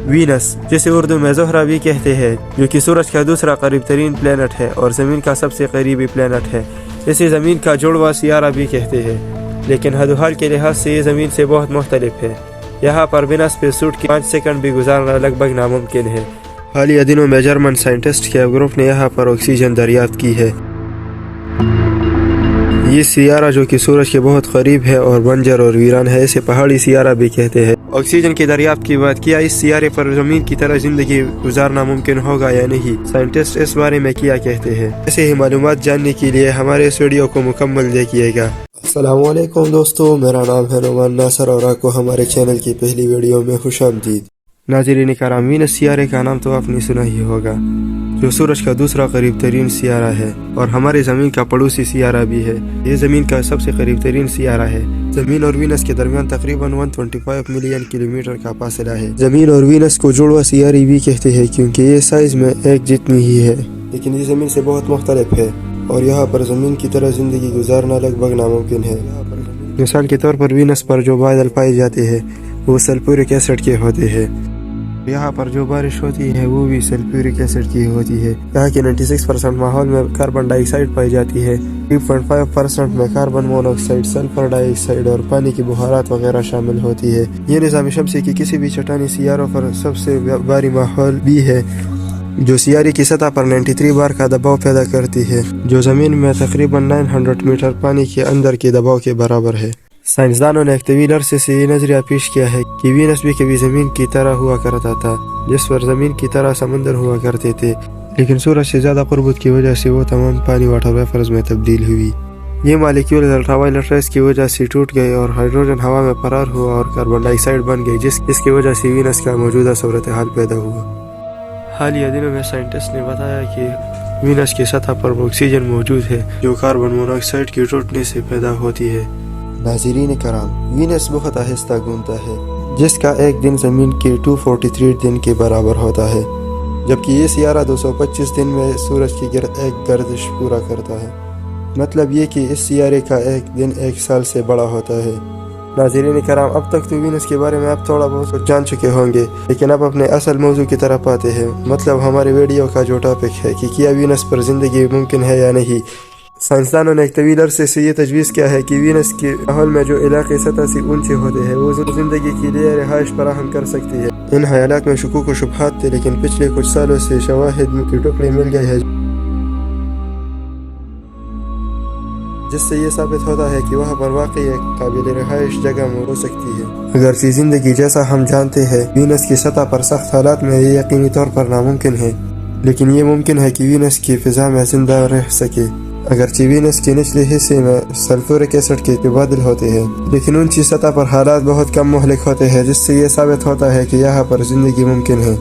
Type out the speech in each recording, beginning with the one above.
Venice جسے اردو میں زہرہ بھی کہتے ہیں، جو کہ سورج کا دوسرا قریب ترین پلینٹ ہے اور زمین کا سب سے قریبی پلینٹ ہے۔ اسے زمین کا جڑواں سیارہ بھی کہتے ہیں، لیکن حد و حال کے لحاظ سے یہ زمین سے بہت مختلف ہے۔ یہاں پر بنا اسپیس سوٹ کے 5 سیکنڈ بھی گزارنا لگ بھگ ناممکن ہے۔ حالیہ دنوں میں جرمن سائنٹسٹ کے گروپ نے یہاں پر آکسیجن دریافت کی ہے۔ یہ سیارہ جو کہ سورج کے بہت قریب ہے اور بنجر اور ویران ہے، اسے پہاڑی سیارہ بھی کہتے ہیں۔ آکسیجن کی دریافت کی بات کیا اس سیارے پر زمین کی طرح زندگی گزارنا ممکن ہوگا یا نہیں، سائنٹسٹ اس بارے میں کیا کہتے ہیں۔ ایسے ہی معلومات جاننے کے لیے ہمارے اس ویڈیو کو مکمل دیکھیے گا۔ السلام علیکم دوستو، میرا نام ہے نعمان ناصر اور آپ کو ہمارے چینل کی پہلی ویڈیو میں خوش آمدید۔ ناظرین کرام، وینس سیارے کا نام تو آپ نے سنا ہی ہوگا، جو سورج کا دوسرا قریب ترین سیارہ ہے اور ہمارے زمین کا پڑوسی سیارہ بھی ہے۔ یہ زمین کا سب سے قریب ترین سیارہ ہے۔ زمین اور وینس کے درمیان تقریباً 125 ملین کلومیٹر کا فاصلہ ہے۔ زمین اور وینس کو جڑواں سیارے بھی کہتے ہیں کیونکہ یہ سائز میں ایک جتنی ہی ہے، لیکن یہ زمین سے بہت مختلف ہے اور یہاں پر زمین کی طرح زندگی گزارنا لگ بھگ ناممکن ہے۔ مثال کے طور پر وینس پر جو بادل پائے جاتے ہیں وہ سلفورک ایسڈ کے ہوتے ہیں۔ یہاں پر جو بارش ہوتی ہے وہ بھی سلفیورک ایسڈ کی ہوتی ہے۔ یہاں کے 96% ماحول میں کاربن ڈائی آکسائڈ پائی جاتی ہے، 3.5% میں کاربن مون آکسائڈ، سلفر ڈائی آکسائڈ اور پانی کی بخارات وغیرہ شامل ہوتی ہے۔ یہ نظام شمسی کی کسی بھی چٹانی سیاروں پر سب سے بھاری ماحول بھی ہے، جو سیارے کی سطح پر 93 بار کا دباؤ پیدا کرتی ہے، جو زمین میں تقریباً 900 میٹر پانی کے اندر کے دباؤ کے برابر ہے۔ سائنسدانوں نے ایک طویل عرصے سے یہ نظریہ پیش کیا ہے کہ وینس بھی کبھی زمین کی طرح ہوا کرتا تھا، جس پر زمین کی طرح سمندر ہوا کرتے تھے، لیکن سورج سے زیادہ قربت کی وجہ سے وہ تمام پانی واٹر ویپرز میں تبدیل ہوئی۔ یہ مالیکیول الٹرا وائلٹ ریز کی وجہ سے ٹوٹ گئے اور ہائیڈروجن ہوا میں فرار ہوا اور کاربن ڈائی آکسائڈ بن گئی، جس کی وجہ سے وینس کا موجودہ صورتحال پیدا ہوا۔ حالیہ دنوں میں سائنٹسٹ نے بتایا کہ وینس کی سطح پر آکسیجن موجود ہے، جو کاربن مون آکسائڈ کے ٹوٹنے سے پیدا ہوتی ہے۔ ناظرین کرام، وینس بہت آہستہ گھومتا ہے، جس کا ایک دن زمین کے 243 دن کے برابر ہوتا ہے، جبکہ یہ سیارہ 225 دن میں سورج کی گرد ایک گردش پورا کرتا ہے۔ مطلب یہ کہ اس سیارے کا ایک دن 1 سال سے بڑا ہوتا ہے۔ ناظرین کرام، اب تک تو وینس کے بارے میں آپ تھوڑا بہت جان چکے ہوں گے، لیکن اب اپنے اصل موضوع کی طرف آتے ہیں، مطلب ہمارے ویڈیو کا جو ٹاپک ہے کہ کیا وینس پر زندگی ممکن ہے یا نہیں۔ سائنسدانوں نے ایک طویل عرصے سے یہ تجویز کیا ہے کہ وینس کے ماحول میں جو علاقے سطح سے اونچے ہوتے ہیں وہ زندگی کے لیے رہائش فراہم کر سکتی ہے۔ ان خیالات میں شکوک و شبہات تھے، لیکن پچھلے کچھ سالوں سے شواہد کے ٹکڑے مل گئے ہیں جس سے یہ ثابت ہوتا ہے کہ وہاں پر واقعی ایک قابل رہائش جگہ ہو سکتی ہے۔ اگرچہ زندگی جیسا ہم جانتے ہیں وینس کی سطح پر سخت حالات میں یہ یقینی طور پر ناممکن ہے، لیکن یہ ممکن ہے کہ وینس کی فضا میں زندہ رہ سکے۔ اگرچہ وینس کے نچلے حصے میں سلفورک ایسڈ کے تبادل ہوتے ہیں، لیکن اونچی سطح پر حالات بہت کم مہلک ہوتے ہیں، جس سے یہ ثابت ہوتا ہے کہ یہاں پر زندگی ممکن ہے۔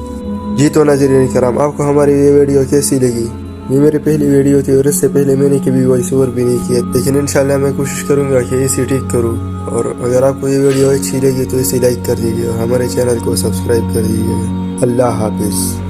جی تو ناظرین کرام، آپ کو ہماری یہ ویڈیو کیسی لگی؟ یہ میری پہلی ویڈیو تھی اور اس سے پہلے میں نے کبھی وائس اوور بھی نہیں کیا، لیکن انشاءاللہ میں کوشش کروں گا کہ اسے ٹھیک کروں۔ اور اگر آپ کو یہ ویڈیو اچھی لگی تو اسے لائک کر دیجیے اور ہمارے چینل کو سبسکرائب کر دیجیے۔ اللہ حافظ۔